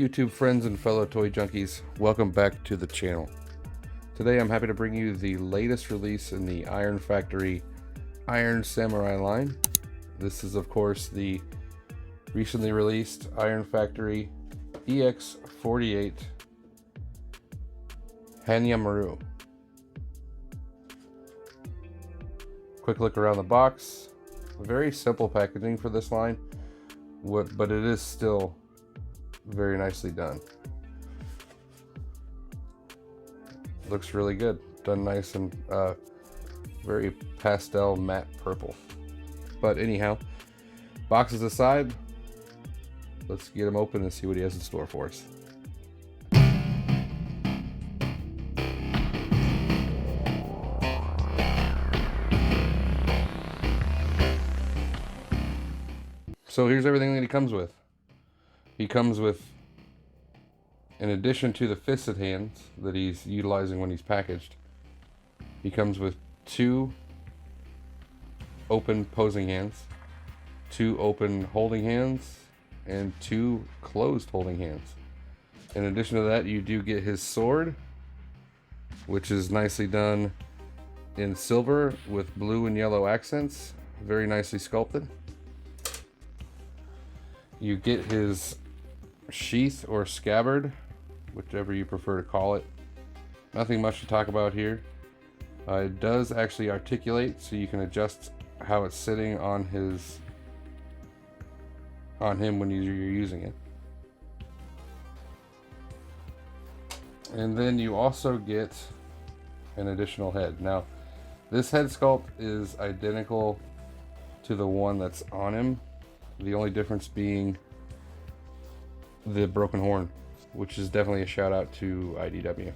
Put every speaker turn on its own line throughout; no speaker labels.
YouTube friends and fellow toy junkies, welcome back to the channel. Today I'm happy to bring you the latest release in the Iron Factory Iron Samurai line. This is of course the recently released Iron Factory EX48 Hannyamaru. Quick look around the box. Very simple packaging for this line, but it is still very nicely done. Looks really good. Done nice and very pastel matte purple. But anyhow, boxes aside, let's get him open and see what he has in store for us. So here's everything that he comes with. He comes with, in addition to the fisted hands that he's utilizing when he's packaged, he comes with 2 open posing hands, 2 open holding hands, and 2 closed holding hands. In addition to that, you do get his sword, which is nicely done in silver with blue and yellow accents, very nicely sculpted. You get his sheath or scabbard, whichever you prefer to call it. Nothing much to talk about here. It does actually articulate, so you can adjust how it's sitting on him when you're using it. And then you also get an additional head. Now, this head sculpt is identical to the one that's on him. The only difference being the broken horn, which is definitely a shout out to IDW.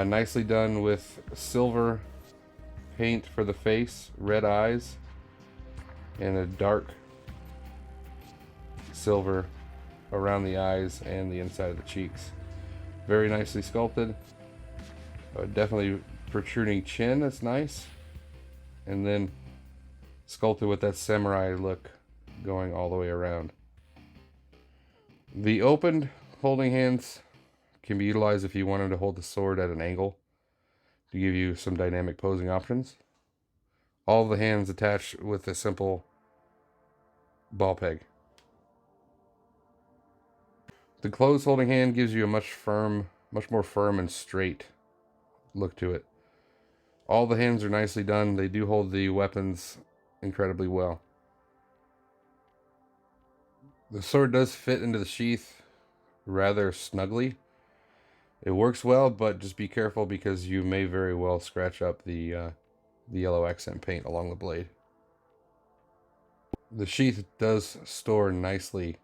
Nicely done with silver paint for the face, red eyes, and a dark silver around the eyes and the inside of the cheeks. Very nicely sculpted. Definitely protruding chin, that's nice. And then sculpted with that samurai look going all the way around. The opened holding hands can be utilized if you want him to hold the sword at an angle to give you some dynamic posing options. All of the hands attached with a simple ball peg. The closed holding hand gives you a much more firm and straight look to it. All the hands are nicely done. They do hold the weapons incredibly well. The sword does fit into the sheath rather snugly. It works well, but just be careful because you may very well scratch up the yellow accent paint along the blade. The sheath does store nicely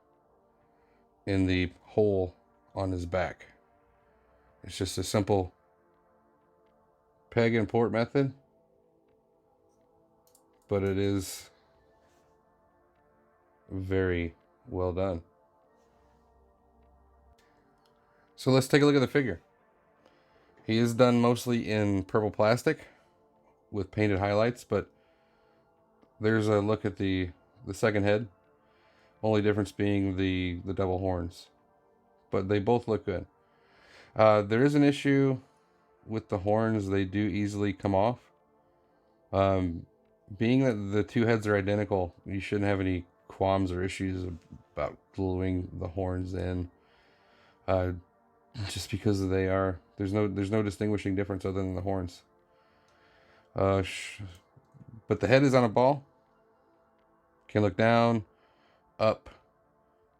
in the hole on his back. It's just a simple peg and port method, but it is very well done. So let's take a look at the figure. He is done mostly in purple plastic with painted highlights, but there's a look at the second head. Only difference being the double horns, but they both look good. There is an issue with the horns. They do easily come off. Being that the 2 heads are identical, you shouldn't have any qualms or issues about gluing the horns in, just because there's no distinguishing difference other than the horns. But the head is on a ball, can look down, up,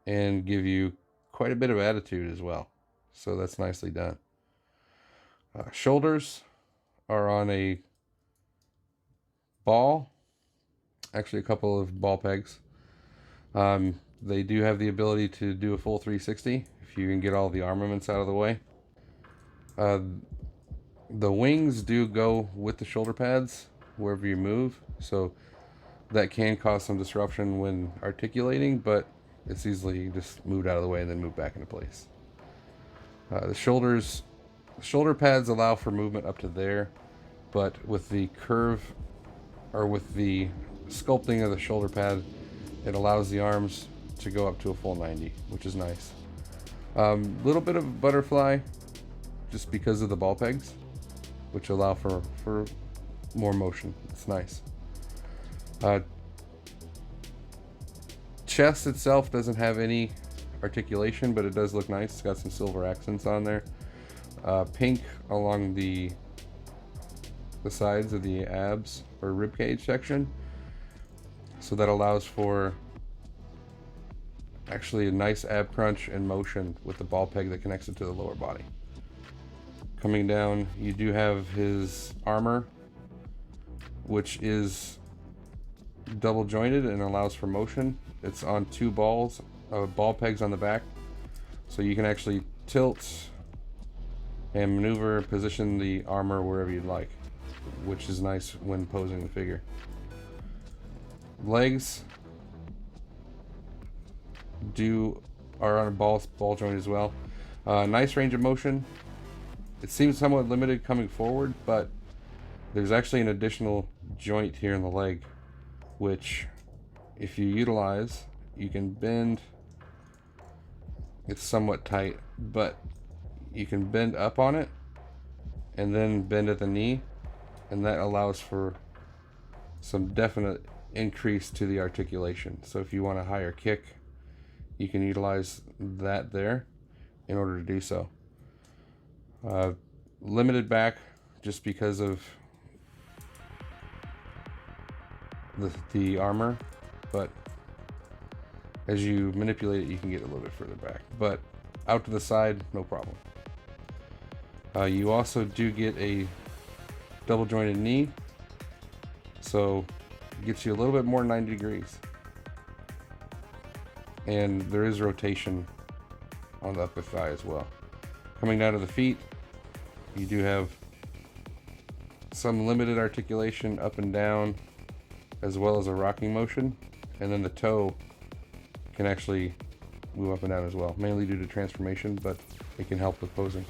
and give you quite a bit of attitude as well, so that's nicely done. Shoulders are on a ball, actually a couple of ball pegs. They do have the ability to do a full 360 if you can get all the armaments out of the way. The wings do go with the shoulder pads wherever you move, so that can cause some disruption when articulating, but it's easily just moved out of the way and then moved back into place. The shoulder pads allow for movement up to there, but with the curve, or with the sculpting of the shoulder pad, it allows the arms to go up to a full 90, which is nice. Little bit of butterfly just because of the ball pegs, which allow for more motion. It's nice. Chest itself doesn't have any articulation, but it does look nice. It's got some silver accents on there. Pink along the sides of the abs or rib cage section, so that allows for actually a nice ab crunch and motion with the ball peg that connects it to the lower body. Coming down, you do have his armor, which is double jointed and allows for motion. It's on two ball pegs on the back, so you can actually tilt and maneuver, position the armor wherever you'd like, which is nice when posing the figure. Legs are on a ball joint as well. Nice range of motion. It seems somewhat limited coming forward, but there's actually an additional joint here in the leg, which if you utilize, you can bend. It's somewhat tight, but you can bend up on it and then bend at the knee, and that allows for some definite increase to the articulation. So if you want a higher kick, you can utilize that there in order to do so. Limited back just because of the armor, but as you manipulate it, you can get a little bit further back, but out to the side, no problem. You also do get a double jointed knee, so it gets you a little bit more 90 degrees. And there is rotation on the upper thigh as well. Coming down to the feet, you do have some limited articulation up and down, as well as a rocking motion, and then the toe can actually move up and down as well, mainly due to transformation, but it can help with posing.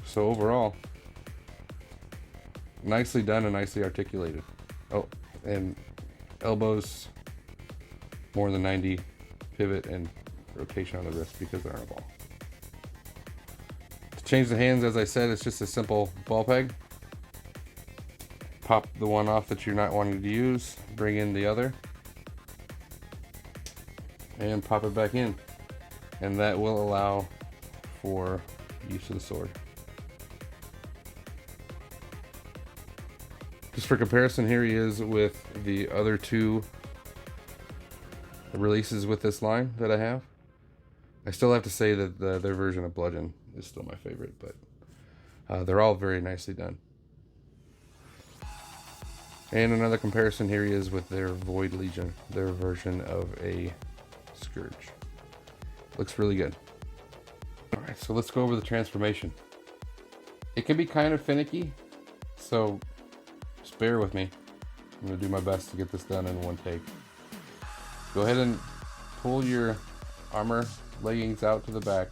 So overall, nicely done and nicely articulated. Oh, and elbows more than 90, pivot and rotation on the wrist because they're on a ball. To change the hands, as I said, it's just a simple ball peg. Pop the one off that you're not wanting to use, bring in the other, and pop it back in. And that will allow for use of the sword. Just for comparison, here he is with the other two releases with this line that I have. I still have to say that their version of Bludgeon is still my favorite, but they're all very nicely done. And another comparison, here he is with their Void Legion, their version of a Scourge. Looks really good. Alright, so let's go over the transformation. It can be kind of finicky, so just bear with me. I'm going to do my best to get this done in one take. Go ahead and pull your armor leggings out to the back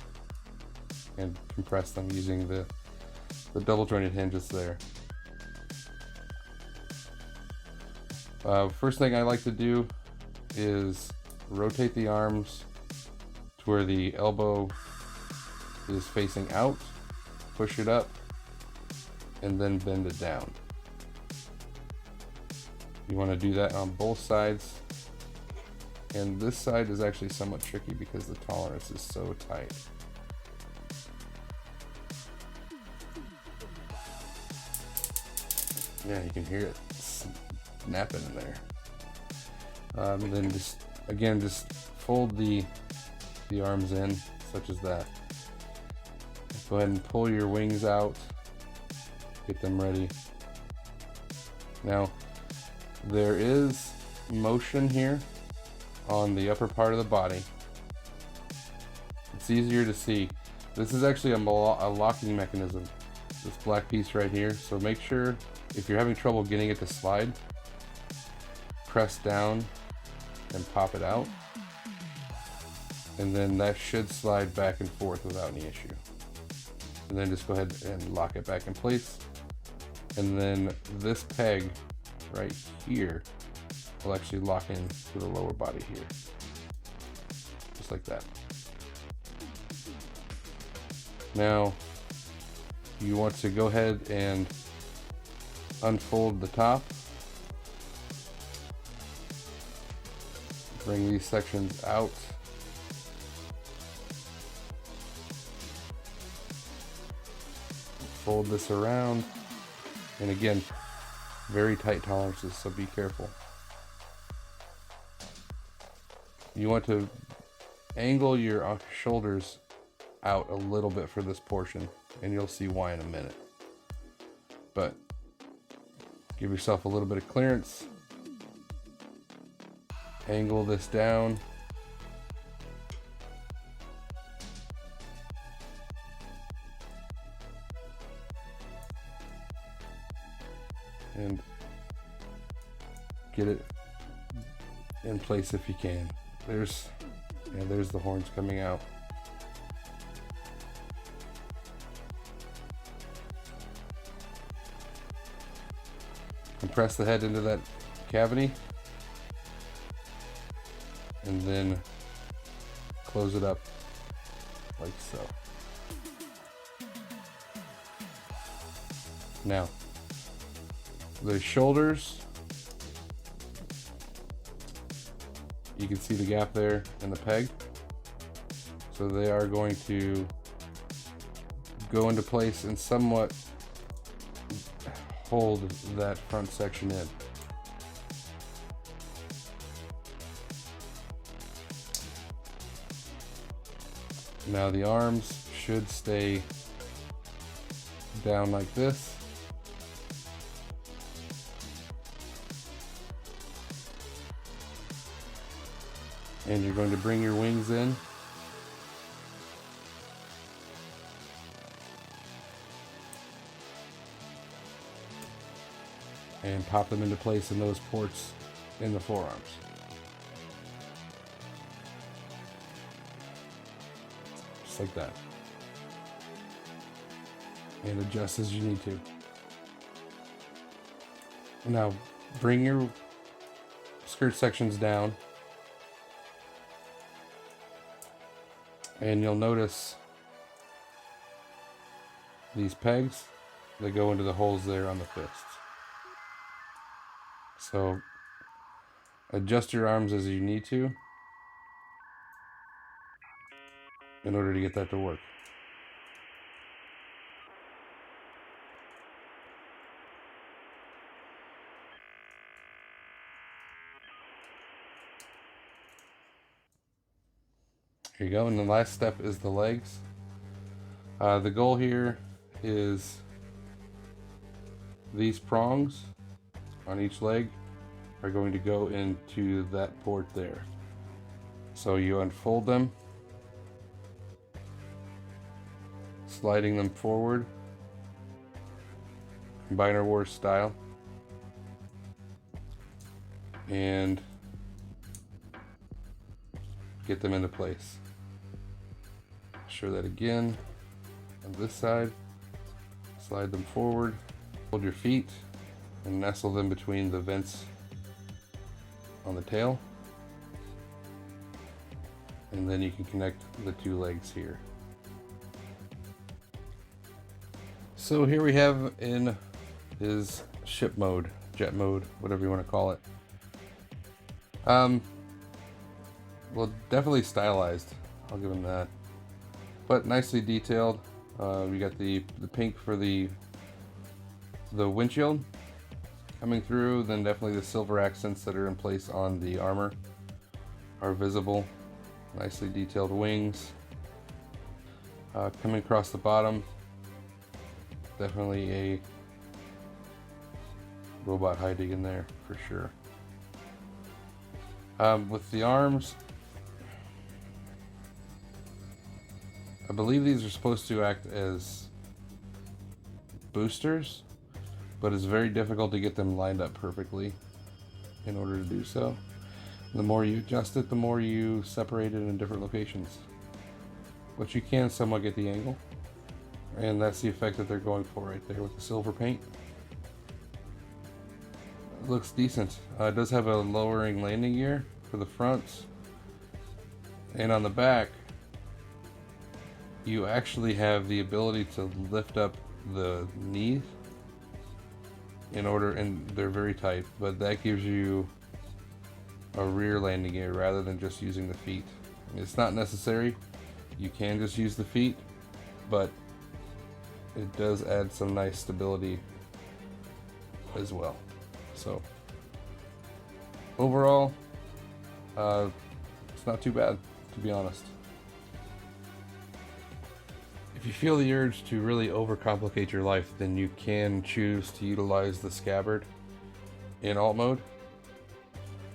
and compress them using the double jointed hinges there. First thing I like to do is rotate the arms to where the elbow is facing out, push it up, and then bend it down. You want to do that on both sides. And this side is actually somewhat tricky because the tolerance is so tight. Yeah, you can hear it snapping in there. Then just fold the arms in, such as that. Go ahead and pull your wings out, get them ready. Now, there is motion here on the upper part of the body. It's easier to see. This is actually a locking mechanism, this black piece right here. So make sure, if you're having trouble getting it to slide, press down and pop it out. And then that should slide back and forth without any issue. And then just go ahead and lock it back in place. And then this peg right here will actually lock in to the lower body here. just like that. Now you want to go ahead and unfold the top. Bring these sections out. Fold this around. And again, very tight tolerances, so be careful. You want to angle your shoulders out a little bit for this portion, and you'll see why in a minute. But give yourself a little bit of clearance. Angle this down. And get it in place if you can. There's the horns coming out. Compress the head into that cavity, and then close it up like so. Now, the shoulders, you can see the gap there in the peg. So they are going to go into place and somewhat hold that front section in. Now the arms should stay down like this. And you're going to bring your wings in. And pop them into place in those ports in the forearms. Just like that. And adjust as you need to. Now bring your skirt sections down. And you'll notice these pegs that go into the holes there on the fists. So adjust your arms as you need to in order to get that to work. Here you go, and the last step is the legs. The goal here is these prongs on each leg are going to go into that port there. So you unfold them, sliding them forward, Combiner Wars style, and get them into place. Show that again on this side. Slide them forward, hold your feet and nestle them between the vents on the tail, and then you can connect the two legs here. So here we have in his ship mode, jet mode, whatever you want to call it. Well, definitely stylized, I'll give him that, but nicely detailed. We got the pink for the windshield coming through, then definitely the silver accents that are in place on the armor are visible. Nicely detailed wings coming across the bottom. Definitely a robot hiding in there for sure. With the arms, I believe these are supposed to act as boosters, but it's very difficult to get them lined up perfectly in order to do so. The more you adjust it, the more you separate it in different locations. But you can somewhat get the angle, and that's the effect that they're going for right there with the silver paint. It looks decent. It does have a lowering landing gear for the front, And on the back, you actually have the ability to lift up the knees and they're very tight, but that gives you a rear landing gear rather than just using the feet. It's not necessary. You can just use the feet, but it does add some nice stability as well. So overall, it's not too bad, to be honest. If you feel the urge to really overcomplicate your life, then you can choose to utilize the scabbard in alt mode.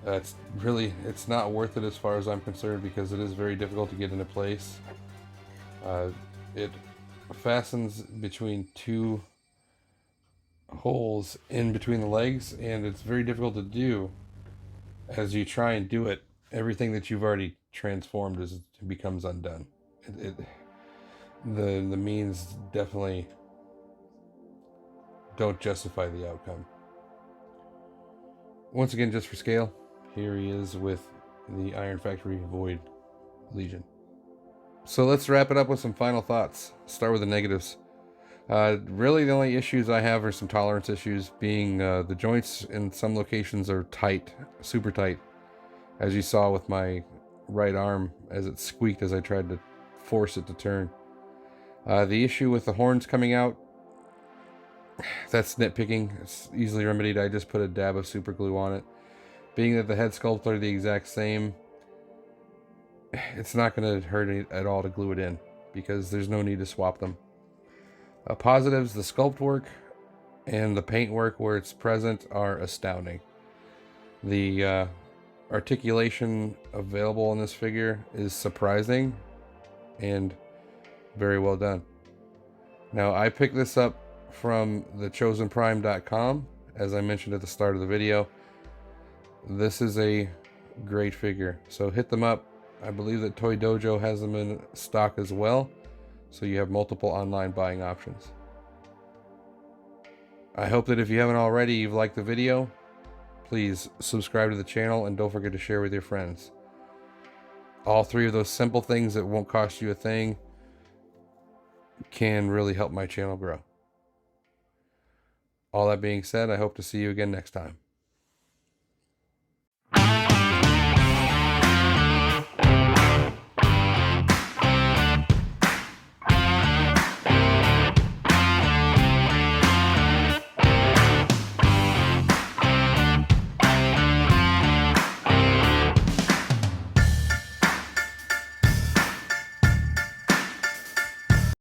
It's not worth it as far as I'm concerned, because it is very difficult to get into place. It fastens between two holes in between the legs, and it's very difficult to do. As you try and do it, everything that you've already transformed becomes undone. The means definitely don't justify the outcome. Once again, just for scale, here he is with the Iron Factory Void Legion. So let's wrap it up with some final thoughts. Start with the negatives. Really the only issues I have are some tolerance issues, being the joints in some locations are tight, super tight, as you saw with my right arm as it squeaked as I tried to force it to turn. The issue with the horns coming out, that's nitpicking. It's easily remedied. I just put a dab of super glue on it. Being that the head sculpts are the exact same, it's not going to hurt at all to glue it in, because there's no need to swap them. Positives, the sculpt work and the paint work where it's present are astounding. The articulation available in this figure is surprising and very well done. Now, I picked this up from thechosenprime.com, as I mentioned at the start of the video. This is a great figure, so hit them up. I believe that Toy Dojo has them in stock as well, so you have multiple online buying options. I hope that if you haven't already, you've liked the video. Please subscribe to the channel and don't forget to share with your friends. All three of those simple things that won't cost you a thing can really help my channel grow. All that being said, I hope to see you again next time.